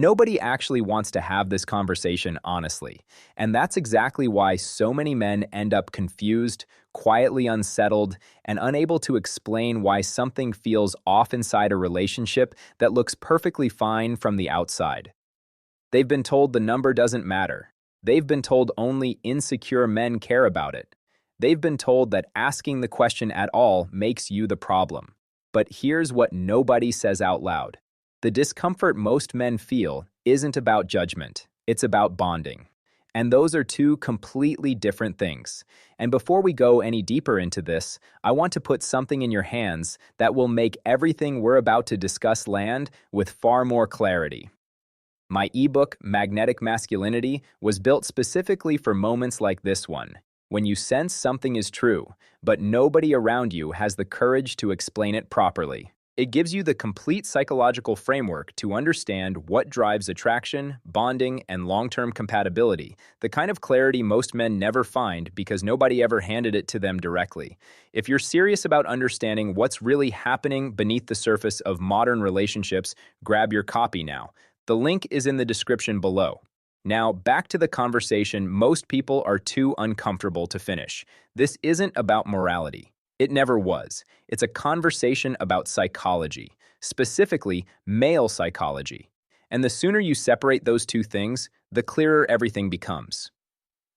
Nobody actually wants to have this conversation honestly, and that's exactly why so many men end up confused, quietly unsettled, and unable to explain why something feels off inside a relationship that looks perfectly fine from the outside. They've been told the number doesn't matter. They've been told only insecure men care about it. They've been told that asking the question at all makes you the problem. But here's what nobody says out loud. The discomfort most men feel isn't about judgment, it's about bonding. And those are two completely different things. And before we go any deeper into this, I want to put something in your hands that will make everything we're about to discuss land with far more clarity. My ebook, Magnetic Masculinity, was built specifically for moments like this one, when you sense something is true, but nobody around you has the courage to explain it properly. It gives you the complete psychological framework to understand what drives attraction, bonding, and long-term compatibility, the kind of clarity most men never find because nobody ever handed it to them directly. If you're serious about understanding what's really happening beneath the surface of modern relationships, grab your copy now. The link is in the description below. Now, back to the conversation most people are too uncomfortable to finish. This isn't about morality. It never was. It's a conversation about psychology, specifically male psychology. And the sooner you separate those two things, the clearer everything becomes.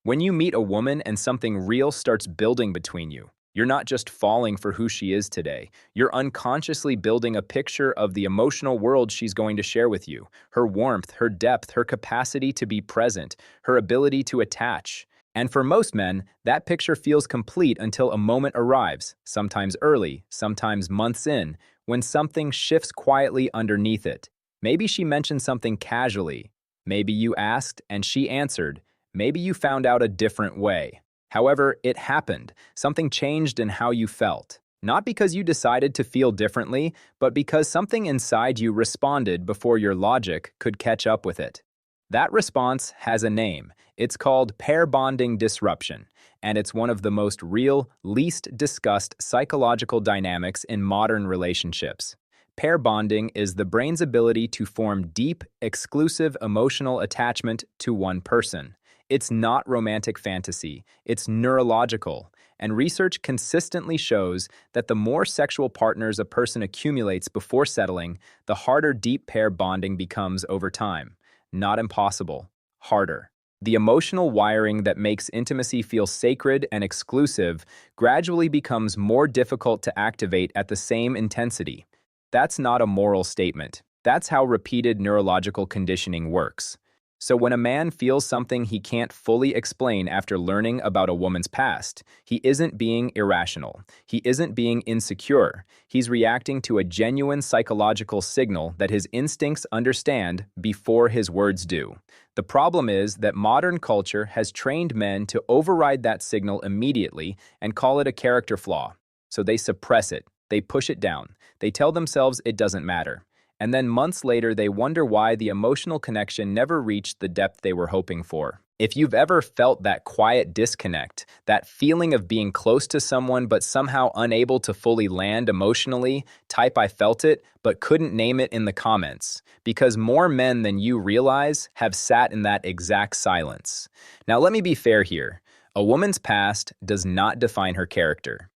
When you meet a woman and something real starts building between you, you're not just falling for who she is today. You're unconsciously building a picture of the emotional world she's going to share with you, her warmth, her depth, her capacity to be present, her ability to attach. And for most men, that picture feels complete until a moment arrives, sometimes early, sometimes months in, when something shifts quietly underneath it. Maybe she mentioned something casually. Maybe you asked and she answered. Maybe you found out a different way. However, it happened. Something changed in how you felt. Not because you decided to feel differently, but because something inside you responded before your logic could catch up with it. That response has a name. It's called pair bonding disruption, and it's one of the most real, least discussed psychological dynamics in modern relationships. Pair bonding is the brain's ability to form deep, exclusive emotional attachment to one person. It's not romantic fantasy, it's neurological, and research consistently shows that the more sexual partners a person accumulates before settling, the harder deep pair bonding becomes over time. Not impossible, harder. The emotional wiring that makes intimacy feel sacred and exclusive gradually becomes more difficult to activate at the same intensity. That's not a moral statement. That's how repeated neurological conditioning works. So when a man feels something he can't fully explain after learning about a woman's past, he isn't being irrational. He isn't being insecure. He's reacting to a genuine psychological signal that his instincts understand before his words do. The problem is that modern culture has trained men to override that signal immediately and call it a character flaw. So they suppress it. They push it down. They tell themselves it doesn't matter. And then months later, they wonder why the emotional connection never reached the depth they were hoping for. If you've ever felt that quiet disconnect, that feeling of being close to someone but somehow unable to fully land emotionally, type "I felt it," but couldn't name it in the comments, because more men than you realize have sat in that exact silence. Now let me be fair here. A woman's past does not define her character.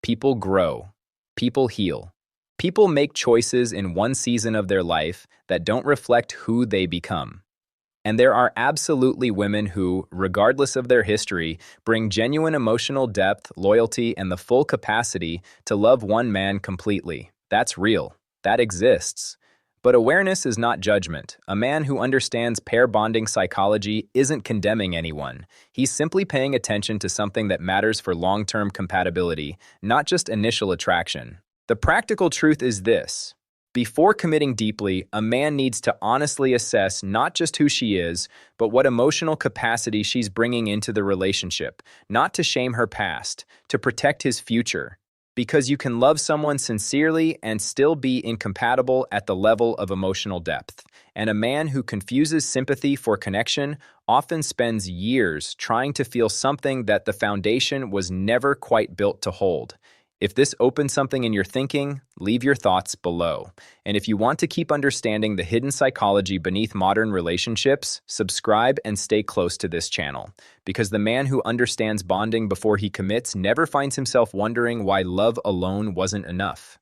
People grow. People heal. People make choices in one season of their life that don't reflect who they become. And there are absolutely women who, regardless of their history, bring genuine emotional depth, loyalty, and the full capacity to love one man completely. That's real. That exists. But awareness is not judgment. A man who understands pair bonding psychology isn't condemning anyone. He's simply paying attention to something that matters for long-term compatibility, not just initial attraction. The practical truth is this. Before committing deeply, a man needs to honestly assess not just who she is, but what emotional capacity she's bringing into the relationship, not to shame her past, to protect his future. Because you can love someone sincerely and still be incompatible at the level of emotional depth. And a man who confuses sympathy for connection often spends years trying to feel something that the foundation was never quite built to hold. If this opens something in your thinking, leave your thoughts below. And if you want to keep understanding the hidden psychology beneath modern relationships, subscribe and stay close to this channel. Because the man who understands bonding before he commits never finds himself wondering why love alone wasn't enough.